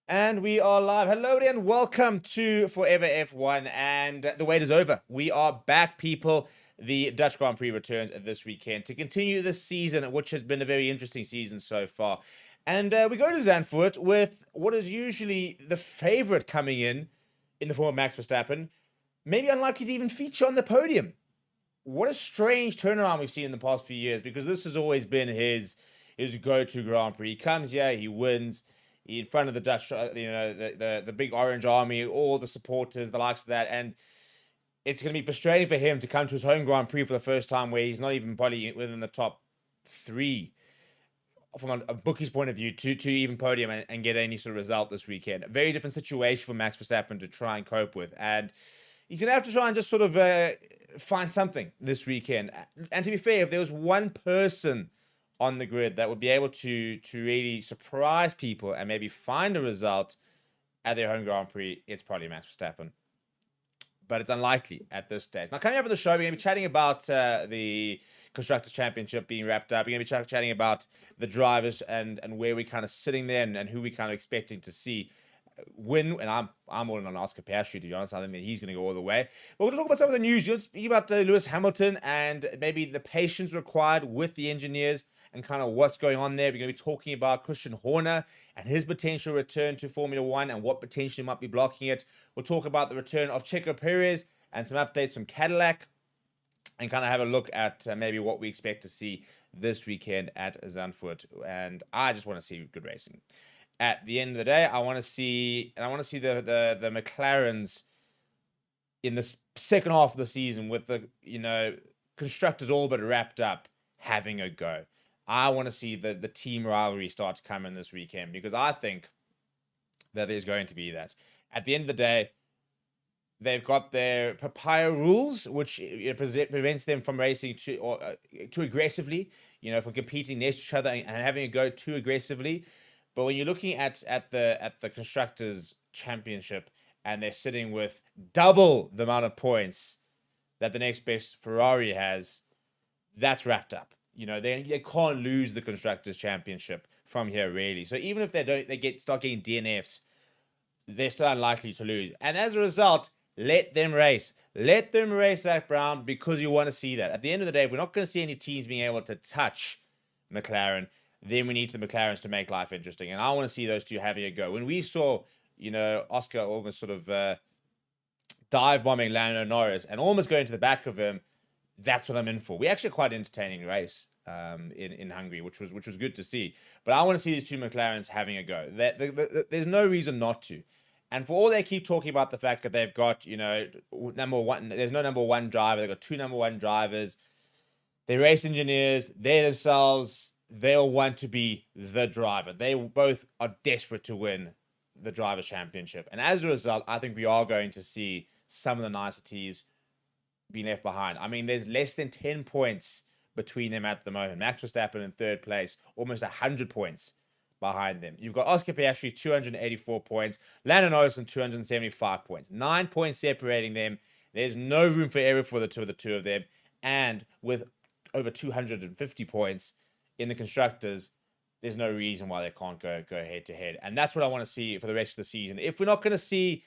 And we are live. Hello and welcome to Forever F1. And the wait is over. We are back, people. The Dutch Grand Prix returns this weekend to continue this season, which has been a very interesting season so far. And we go to Zandvoort with what is usually the favorite coming in the form of Max Verstappen, maybe unlikely to even feature on the podium. What a strange turnaround we've seen in the past few years, because this has always been his go-to Grand Prix. He comes here, he wins in front of the Dutch, the big orange army, all the supporters, the likes of that, and it's going to be frustrating for him to come to his home Grand Prix for the first time where he's not even probably within the top three from a bookie's point of view to even podium and get any sort of result this weekend. A very different situation for Max Verstappen to try and cope with, and he's going to have to try and just sort of find something this weekend. And to be fair, if there was one person on the grid that would be able to really surprise people and maybe find a result at their home Grand Prix, it's probably Max Verstappen. But it's unlikely at this stage. Now, coming up on the show, we're going to be chatting about the Constructors' Championship being wrapped up. We're going to be chatting about the drivers and where we're kind of sitting there and who we're kind of expecting to see win. And I'm all in on Oscar Piastri, to be honest. I think that he's going to go all the way. But we're going to talk about some of the news. You're going to speak about Lewis Hamilton and maybe the patience required with the engineers and kind of what's going on there. We're going to be talking about Christian Horner and his potential return to Formula One and what potentially might be blocking it. We'll talk about the return of Checo Perez and some updates from Cadillac and kind of have a look at maybe what we expect to see this weekend at Zandvoort. And I just want to see good racing. At the end of the day, I want to see the McLarens in the second half of the season with the constructors all but wrapped up having a go. I want to see the team rivalry start to come in this weekend because I think that there's going to be that. At the end of the day, they've got their papaya rules, which prevents them from racing too aggressively, from competing next to each other and having a go too aggressively. But when you're looking at the Constructors' Championship and they're sitting with double the amount of points that the next best Ferrari has, that's wrapped up. They can't lose the Constructors' Championship from here, really. So even if they start getting DNFs, they're still unlikely to lose. And as a result, let them race. Let them race, Zach Brown, because you want to see that. At the end of the day, if we're not going to see any teams being able to touch McLaren, then we need the McLarens to make life interesting. And I want to see those two having a go. When we saw, Oscar almost sort of dive bombing Lando Norris and almost going to the back of him, that's what I'm in for. We actually quite an entertaining race in Hungary, which was good to see. But I want to see these two McLarens having a go. There's no reason not to. And for all they keep talking about the fact that they've got, number one, there's no number one driver. They've got two number one drivers. They're race engineers. They themselves, they'll want to be the driver. They both are desperate to win the Drivers' Championship. And as a result, I think we are going to see some of the niceties being left behind. I mean, there's less than 10 points between them at the moment. Max Verstappen in third place, almost 100 points behind them. You've got Oscar Piastri, 284 points. Lando Norris, 275 points. 9 points separating them. There's no room for error for the two of them. And with over 250 points in the Constructors, there's no reason why they can't go head to head. And that's what I want to see for the rest of the season. If we're not going to see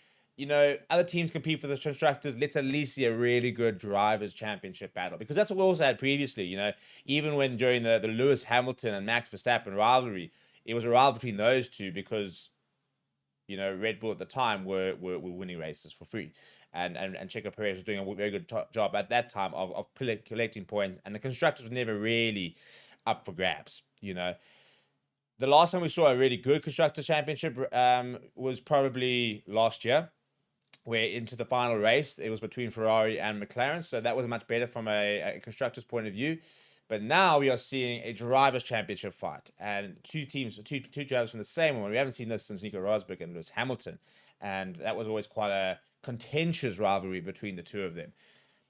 other teams compete for the Constructors, let's at least see a really good Drivers' Championship battle. Because that's what we also had previously, even when during the Lewis Hamilton and Max Verstappen rivalry, it was a rivalry between those two because, Red Bull at the time were winning races for free. And Checo Perez was doing a very good job at that time of collecting points. And the Constructors was never really up for grabs, The last time we saw a really good Constructors' Championship was probably last year, where into the final race, it was between Ferrari and McLaren. So that was much better from a Constructors' point of view. But now we are seeing a Drivers' Championship fight. And two drivers from the same one. We haven't seen this since Nico Rosberg and Lewis Hamilton. And that was always quite a contentious rivalry between the two of them.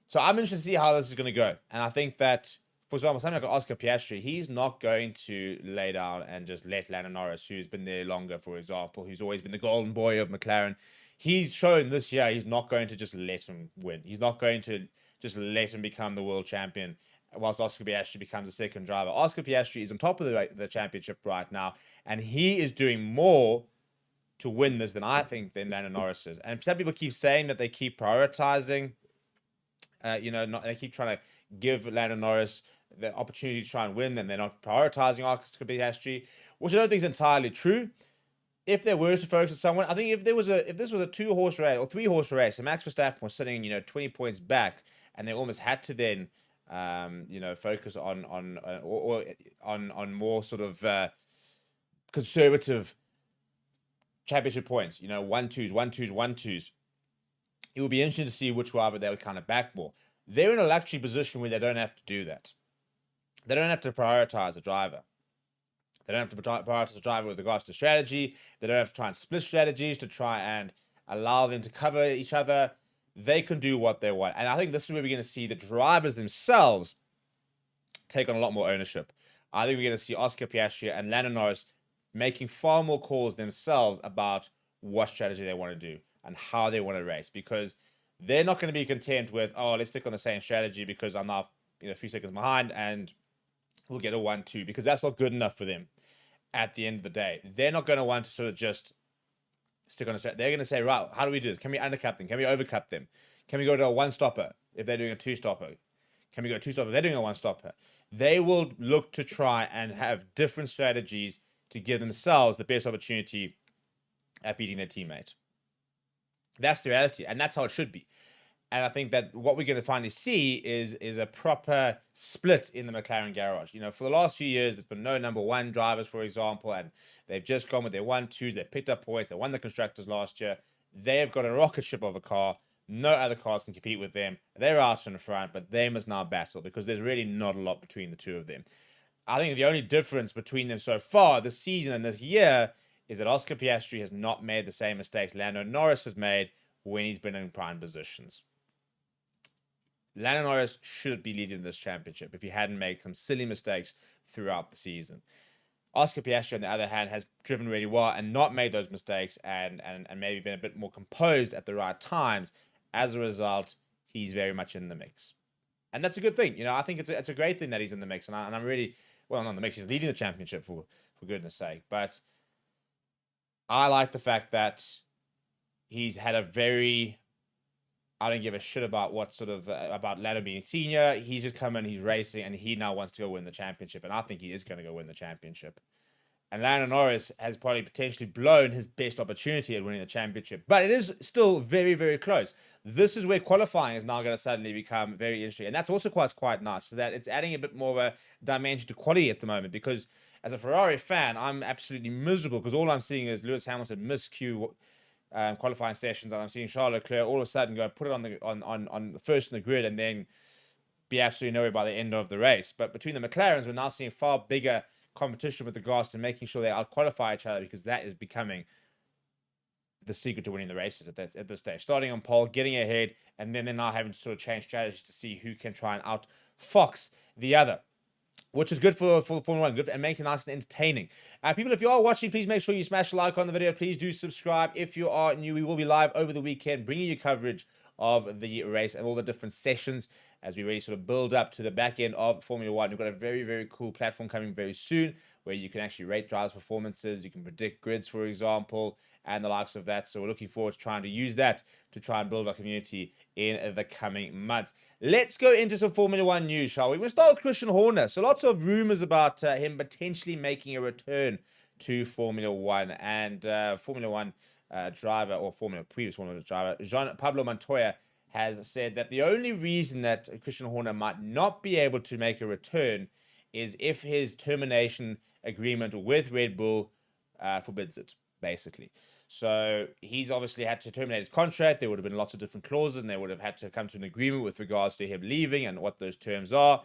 So I'm interested to see how this is going to go. And I think that, for example, something like Oscar Piastri, he's not going to lay down and just let Lando Norris, who's been there longer, for example, who's always been the golden boy of McLaren. He's shown this year he's not going to just let him win. He's not going to just let him become the world champion whilst Oscar Piastri becomes a second driver. Oscar Piastri is on top of the championship right now, and he is doing more to win this than I think than Lando Norris is. And some people keep saying that they keep prioritizing, they keep trying to give Lando Norris the opportunity to try and win, and they're not prioritizing Oscar Piastri, which I don't think is entirely true. If there were to focus on someone, I think if this was a 2-horse race or 3-horse race, and Max Verstappen was sitting 20 points back, and they almost had to then focus on more sort of conservative championship points, 1-2s, 1-2s, 1-2s. It would be interesting to see which driver they would kind of back more. They're in a luxury position where they don't have to do that. They don't have to prioritize a driver. They don't have to prioritize a driver with regards to strategy. They don't have to try and split strategies to try and allow them to cover each other. They can do what they want. And I think this is where we're going to see the drivers themselves take on a lot more ownership. I think we're going to see Oscar Piastri and Lando Norris making far more calls themselves about what strategy they want to do and how they want to race, because they're not going to be content with, let's stick on the same strategy because I'm now a few seconds behind and we'll get a 1-2, because that's not good enough for them at the end of the day. They're not going to want to sort of just stick on a strategy. They're going to say, right, how do we do this? Can we undercut them? Can we overcut them? Can we go to a 1-stopper if they're doing a 2-stopper? Can we go 2-stopper if they're doing a 1-stopper? They will look to try and have different strategies to give themselves the best opportunity at beating their teammate. That's the reality, and that's how it should be. And I think that what we're going to finally see is a proper split in the McLaren garage. For the last few years, there's been no number one drivers, for example, and they've just gone with their 1-2s. They've picked up points. They won the Constructors last year. They've got a rocket ship of a car. No other cars can compete with them. They're out in front, but they must now battle because there's really not a lot between the two of them. I think the only difference between them so far this season and this year is that Oscar Piastri has not made the same mistakes Lando Norris has made when he's been in prime positions. Lando Norris should be leading this championship if he hadn't made some silly mistakes throughout the season. Oscar Piastri, on the other hand, has driven really well and not made those mistakes and maybe been a bit more composed at the right times. As a result, he's very much in the mix. And that's a good thing. I think it's a great thing that he's in the mix. And I'm really, not in the mix, he's leading the championship for goodness sake. But I like the fact that he's had a very, I don't give a shit about what sort of, about Lando being senior. He's just come in, he's racing, and he now wants to go win the championship. And I think he is going to go win the championship. And Lando Norris has probably potentially blown his best opportunity at winning the championship. But it is still very, very close. This is where qualifying is now going to suddenly become very interesting. And that's also quite nice, so that it's adding a bit more of a dimension to quality at the moment. Because as a Ferrari fan, I'm absolutely miserable because all I'm seeing is Lewis Hamilton miscue qualifying sessions, and I'm seeing Charles Leclerc all of a sudden go put it on the first in the grid and then be absolutely nowhere by the end of the race. But between the McLarens, we're now seeing far bigger competition with regards to making sure they out-qualify each other, because that is becoming the secret to winning the races at this stage. Starting on pole, getting ahead, and then they're now having to sort of change strategy to see who can try and out-fox the other, which is good for Formula 1, good, and makes it nice and entertaining. People, if you are watching, please make sure you smash a like on the video. Please do subscribe. If you are new, we will be live over the weekend, bringing you coverage of the race and all the different sessions as we really sort of build up to the back end of Formula 1. We've got a very, very cool platform coming very soon where you can actually rate drivers' performances. You can predict grids, for example, and the likes of that. So we're looking forward to trying to use that to try and build our community in the coming months. Let's go into some Formula 1 news, shall we? We'll start with Christian Horner. So lots of rumors about him potentially making a return to Formula 1. And Formula 1 driver, or previous Formula 1 driver, Jean Pablo Montoya, has said that the only reason that Christian Horner might not be able to make a return is if his termination agreement with Red Bull forbids it, basically. So he's obviously had to terminate his contract. There would have been lots of different clauses, and they would have had to come to an agreement with regards to him leaving and what those terms are.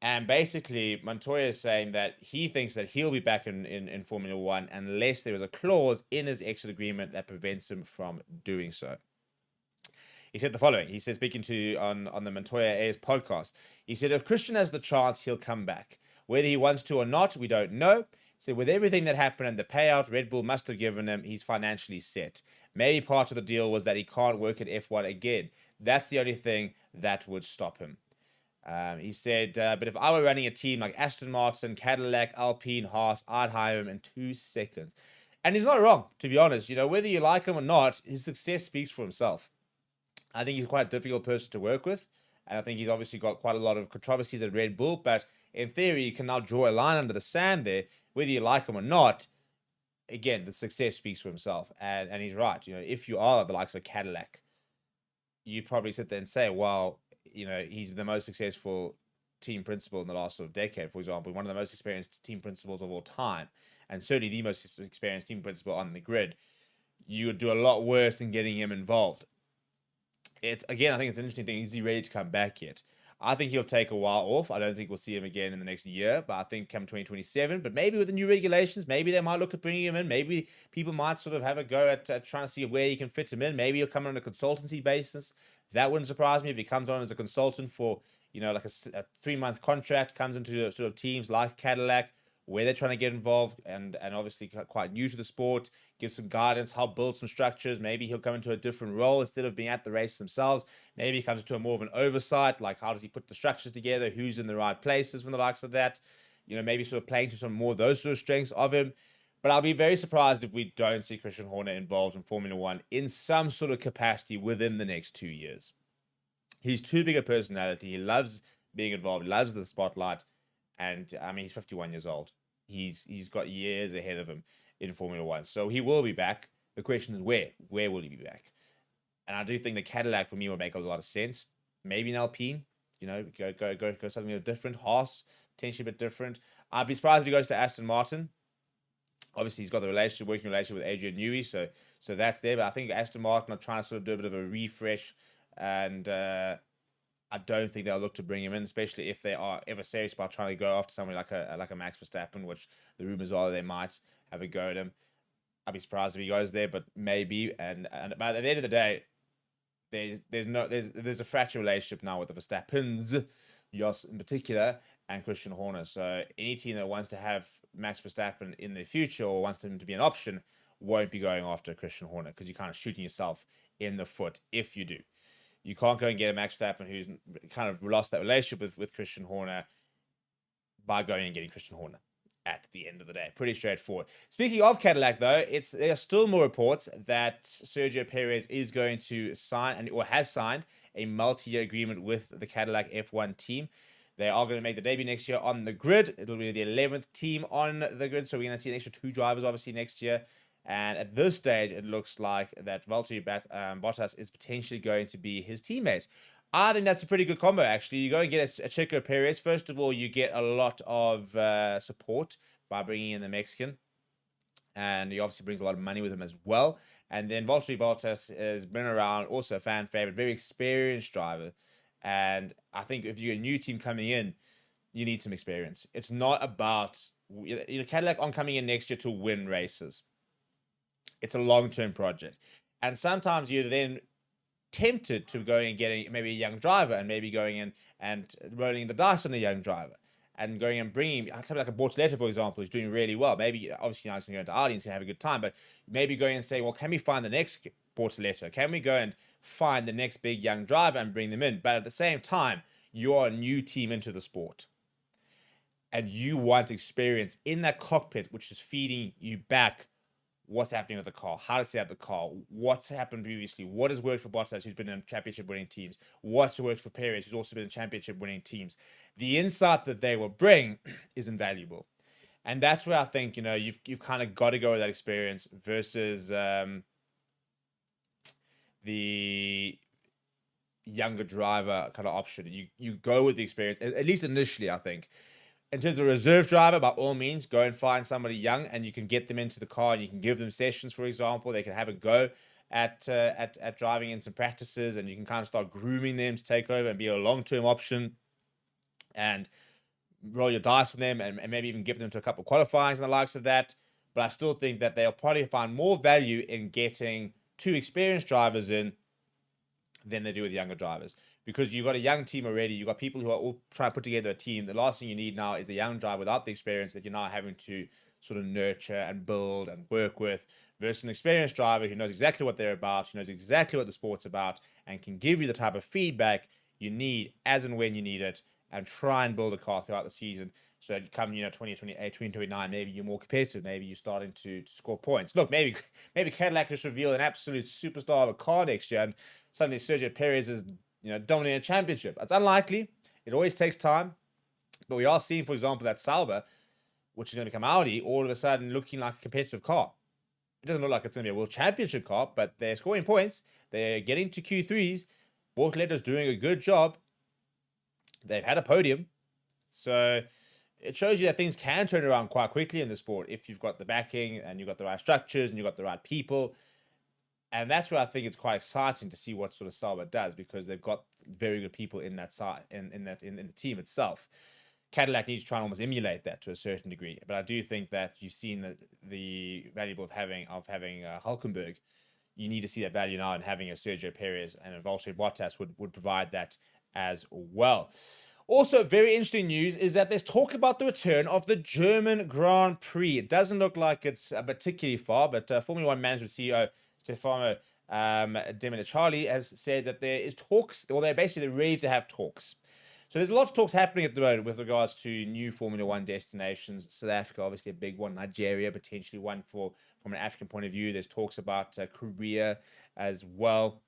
And basically, Montoya is saying that he thinks that he'll be back in Formula 1 unless there is a clause in his exit agreement that prevents him from doing so. He said the following. He said, speaking to on the Montoya Airs podcast, he said, if Christian has the chance, he'll come back. Whether he wants to or not, we don't know. He said, with everything that happened and the payout Red Bull must have given him, he's financially set. Maybe part of the deal was that he can't work at F1 again. That's the only thing that would stop him. He said, but if I were running a team like Aston Martin, Cadillac, Alpine, Haas, I'd hire him in 2 seconds. And he's not wrong, to be honest. Whether you like him or not, his success speaks for himself. I think he's quite a difficult person to work with. And I think he's obviously got quite a lot of controversies at Red Bull. But in theory, you can now draw a line under the sand there. Whether you like him or not, again, the success speaks for himself. And he's right. If you are the likes of Cadillac, you'd probably sit there and say, well, he's the most successful team principal in the last sort of decade, for example, one of the most experienced team principals of all time, and certainly the most experienced team principal on the grid. You would do a lot worse than getting him involved. I think it's an interesting thing. Is he ready to come back yet? I think he'll take a while off. I don't think we'll see him again in the next year, but I think come 2027. But maybe with the new regulations, maybe they might look at bringing him in. Maybe people might sort of have a go at trying to see where you can fit him in. Maybe he'll come on a consultancy basis. That wouldn't surprise me if he comes on as a consultant for, like a 3-month contract, comes into sort of teams like Cadillac, where they're trying to get involved and obviously quite new to the sport, give some guidance, help build some structures. Maybe he'll come into a different role instead of being at the race themselves. Maybe he comes into more of an oversight, like how does he put the structures together, who's in the right places from the likes of that. Maybe sort of playing to some more of those sort of strengths of him. But I'll be very surprised if we don't see Christian Horner involved in Formula One in some sort of capacity within the next 2 years. He's too big a personality. He loves being involved, loves the spotlight. And I mean, he's 51 years old. He's got years ahead of him in Formula One. So he will be back. The question is where? Where will he be back? And I do think the Cadillac for me would make a lot of sense. Maybe an Alpine, go something different. Haas, potentially a bit different. I'd be surprised if he goes to Aston Martin. Obviously, he's got the working relationship with Adrian Newey, so that's there. But I think Aston Martin are trying to sort of do a bit of a refresh, and I don't think they'll look to bring him in, especially if they are ever serious about trying to go after somebody like a Max Verstappen, which the rumors are they might have a go at him. I'd be surprised if he goes there, but maybe. And but at the end of the day, there's a fractured relationship now with the Verstappens, Jos in particular, and Christian Horner. So any team that wants to have Max Verstappen in the future or wants him to be an option won't be going after Christian Horner, because you're kind of shooting yourself in the foot if you do. You can't go and get a Max Verstappen who's kind of lost that relationship with Christian Horner by going and getting Christian Horner at the end of the day. Pretty straightforward. Speaking of Cadillac, though, there are still more reports that Sergio Perez is going to sign or has signed a multi-year agreement with the Cadillac F1 team. They are going to make the debut next year on the grid. It'll be the 11th team on the grid, so we're going to see an extra 2 drivers, obviously, next year. And at this stage, it looks like that Valtteri Bottas is potentially going to be his teammate. I think that's a pretty good combo, actually. You go and get a Checo Perez. First of all, you get a lot of support by bringing in the Mexican. And he obviously brings a lot of money with him as well. And then Valtteri Bottas has been around, also a fan favorite, very experienced driver. And I think if you're a new team coming in, you need some experience. It's not about, Cadillac aren't coming in next year to win races. It's a long-term project. And sometimes you're then tempted to go and getting maybe a young driver and maybe going in and rolling the dice on a young driver and going and bringing something like a Bortoleto, for example, who's doing really well. Maybe, obviously, now he's going to go into Audi and he's going to have a good time, but maybe going and say, well, can we find the next Bortoleto? Can we go and find the next big young driver and bring them in? But at the same time, you're a new team into the sport. And you want experience in that cockpit, which is feeding you back what's happening with the car, how to set up the car, what's happened previously, what has worked for Bottas, who's been in championship-winning teams, what's worked for Perez, who's also been in championship-winning teams. The insight that they will bring is invaluable. And that's where I think, you've kind of got to go with that experience versus the younger driver kind of option. You go with the experience, at least initially, I think. In terms of a reserve driver, by all means, go and find somebody young and you can get them into the car and you can give them sessions, for example. They can have a go at driving in some practices and you can kind of start grooming them to take over and be a long-term option and roll your dice on them and maybe even give them to a couple of qualifyings and the likes of that. But I still think that they'll probably find more value in getting 2 experienced drivers in than they do with younger drivers. Because you've got a young team already, you've got people who are all trying to put together a team. The last thing you need now is a young driver without the experience that you're now having to sort of nurture and build and work with, versus an experienced driver who knows exactly what they're about, who knows exactly what the sport's about, and can give you the type of feedback you need as and when you need it, and try and build a car throughout the season So come, 2028, 2029, maybe you're more competitive. Maybe you're starting to score points. Look, maybe Cadillac just reveal an absolute superstar of a car next year, and suddenly Sergio Perez is, dominating a championship. It's unlikely. It always takes time. But we are seeing, for example, that Sauber, which is going to become Audi, all of a sudden looking like a competitive car. It doesn't look like it's going to be a world championship car, but they're scoring points. They're getting to Q3s. Bortoletta's doing a good job. They've had a podium. So it shows you that things can turn around quite quickly in the sport if you've got the backing and you've got the right structures and you've got the right people. And that's where I think it's quite exciting to see what sort of Sauber does, because they've got very good people in that side, in the team itself. Cadillac needs to try and almost emulate that to a certain degree, but I do think that you've seen the value of having Hulkenberg. You need to see that value now, and having a Sergio Perez and a Valtteri Bottas would provide that as well. Also, very interesting news is that there's talk about the return of the German Grand Prix. It doesn't look like it's particularly far, but Formula One management CEO Stefano Domenicali has said that there is talks, or they're basically ready to have talks. So there's lots of talks happening at the moment with regards to new Formula One destinations. South Africa, obviously a big one. Nigeria, potentially one from an African point of view. There's talks about Korea as well.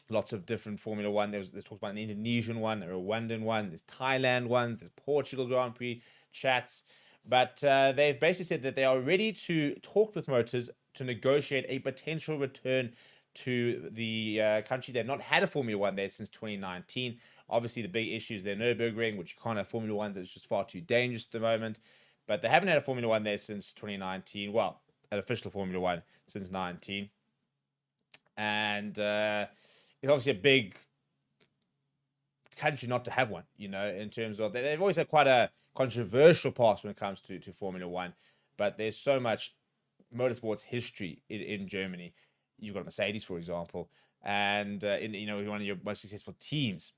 Lots of different Formula One. There's talks about an Indonesian one, a Rwandan one. There's Thailand ones. There's Portugal Grand Prix chats. But they've basically said that they are ready to talk with promoters to negotiate a potential return to the country. They've not had a Formula One there since 2019. Obviously, the big issue is their Nürburgring, which you can't have Formula Ones. It's just far too dangerous at the moment. But they haven't had a Formula One there since 2019. Well, an official Formula One since 19. And it's obviously a big country not to have one, in terms of they've always had quite a controversial past when it comes to Formula One. But there's so much motorsports history in Germany. You've got Mercedes, for example, and one of your most successful teams.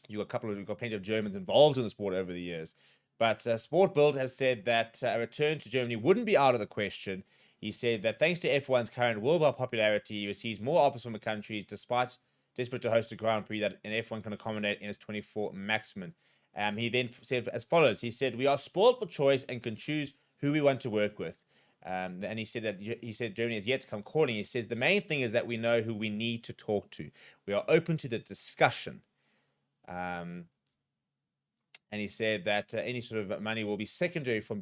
You've got plenty of Germans involved in the sport over the years. But Sport Bild has said that a return to Germany wouldn't be out of the question. He said that thanks to F1's current worldwide popularity, he receives more offers from the countries, despite desperate to host a Grand Prix that an F1 can accommodate in its 24 maximum. He then said as follows. He said, "We are spoiled for choice and can choose who we want to work with." And he said Germany has yet to come calling. He says the main thing is that we know who we need to talk to. We are open to the discussion. And he said that any sort of money will be secondary for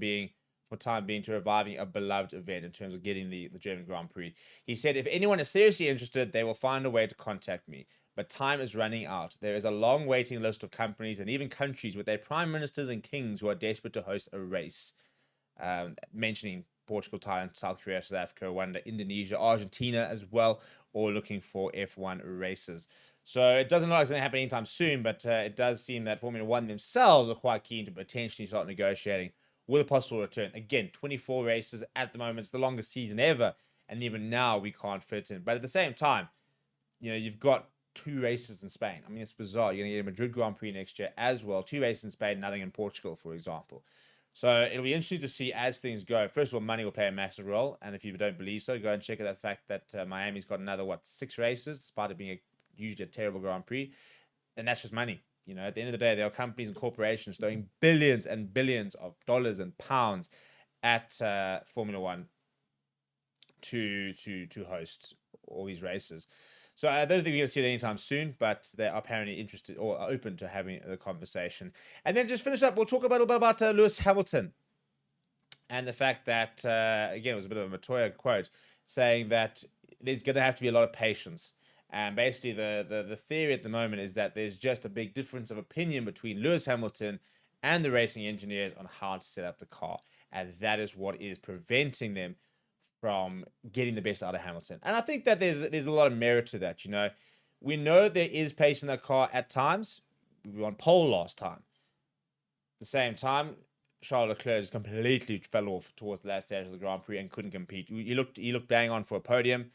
time being to reviving a beloved event in terms of getting the German Grand Prix. He said, if anyone is seriously interested, they will find a way to contact me. But time is running out. There is a long waiting list of companies and even countries with their prime ministers and kings who are desperate to host a race. Mentioning Portugal, Thailand, South Korea, South Africa, Rwanda, Indonesia, Argentina as well, all looking for F1 races. So it doesn't look like it's going to happen anytime soon, but it does seem that Formula One themselves are quite keen to potentially start negotiating with a possible return. Again, 24 races at the moment. It's the longest season ever, and even now we can't fit in. But at the same time, you've got 2 races in Spain. I mean, it's bizarre. You're going to get a Madrid Grand Prix next year as well. 2 races in Spain, nothing in Portugal, for example. So it'll be interesting to see as things go. First of all, money will play a massive role. And if you don't believe so, go and check out that fact that Miami's got another, 6 races, despite it being usually a terrible Grand Prix. And that's just money. At the end of the day, there are companies and corporations throwing billions and billions of dollars and pounds at Formula One to host all these races. So I don't think we're going to see it anytime soon, but they are apparently interested or open to having the conversation. And then just finish up, we'll talk a little bit about Lewis Hamilton and the fact that, again, it was a bit of a Montoya quote, saying that there's going to have to be a lot of patience. And basically the theory at the moment is that there's just a big difference of opinion between Lewis Hamilton and the racing engineers on how to set up the car. And that is what is preventing them from getting the best out of Hamilton. And I think that there's a lot of merit to that. We know there is pace in that car at times. We were on pole last time. At the same time, Charles Leclerc just completely fell off towards the last stage of the Grand Prix and couldn't compete. He looked bang on for a podium,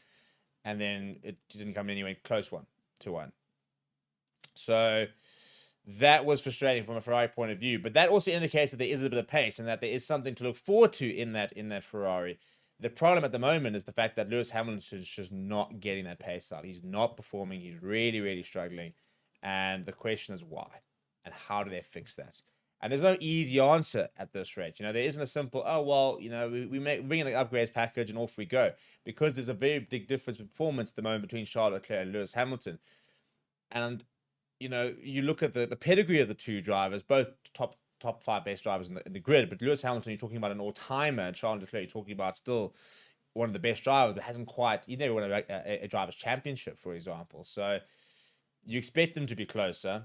and then it didn't come anywhere close to one. So that was frustrating from a Ferrari point of view. But that also indicates that there is a bit of pace and that there is something to look forward to in that Ferrari. The problem at the moment is the fact that Lewis Hamilton is just not getting that pace out. He's not performing. He's really, really struggling. And the question is why? And how do they fix that? And there's no easy answer at this rate. There isn't a simple, oh, well, we bring in the upgrades package and off we go. Because there's a very big difference in performance at the moment between Charles Leclerc and Lewis Hamilton. And, you look at the pedigree of the two drivers, both top five best drivers in the grid. But Lewis Hamilton, you're talking about an all-timer, and Charles Leclerc, you're talking about still one of the best drivers, but hasn't quite, he never won a driver's championship, for example. So you expect them to be closer.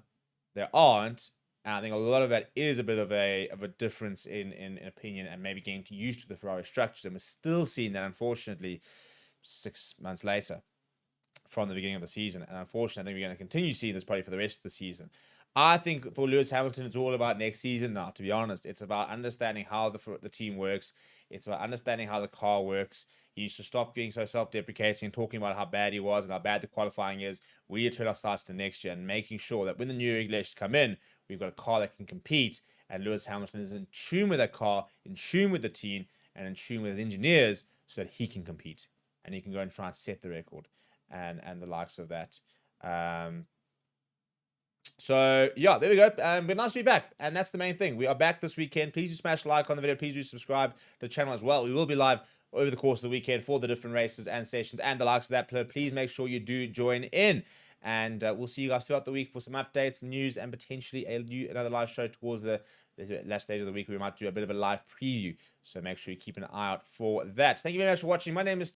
They aren't. And I think a lot of that is a bit of a difference in opinion and maybe getting used to the Ferrari structures. And we're still seeing that, unfortunately, 6 months later from the beginning of the season. And unfortunately, I think we're going to continue seeing this probably for the rest of the season. I think for Lewis Hamilton, it's all about next season now, to be honest. It's about understanding how the team works. It's about understanding how the car works. He needs to stop being so self-deprecating and talking about how bad he was and how bad the qualifying is. We need to turn our sights to next year and making sure that when the new regulations come in, we've got a car that can compete. And Lewis Hamilton is in tune with that car, in tune with the team, and in tune with his engineers so that he can compete. And he can go and try and set the record and the likes of that. So, yeah, there we go. But nice to be back. And that's the main thing. We are back this weekend. Please do smash like on the video. Please do subscribe to the channel as well. We will be live over the course of the weekend for the different races and sessions and the likes of that. Please make sure you do join in. And we'll see you guys throughout the week for some updates, news, and potentially another live show towards the last stage of the week. We might do a bit of a live preview. So make sure you keep an eye out for that. Thank you very much for watching. My name is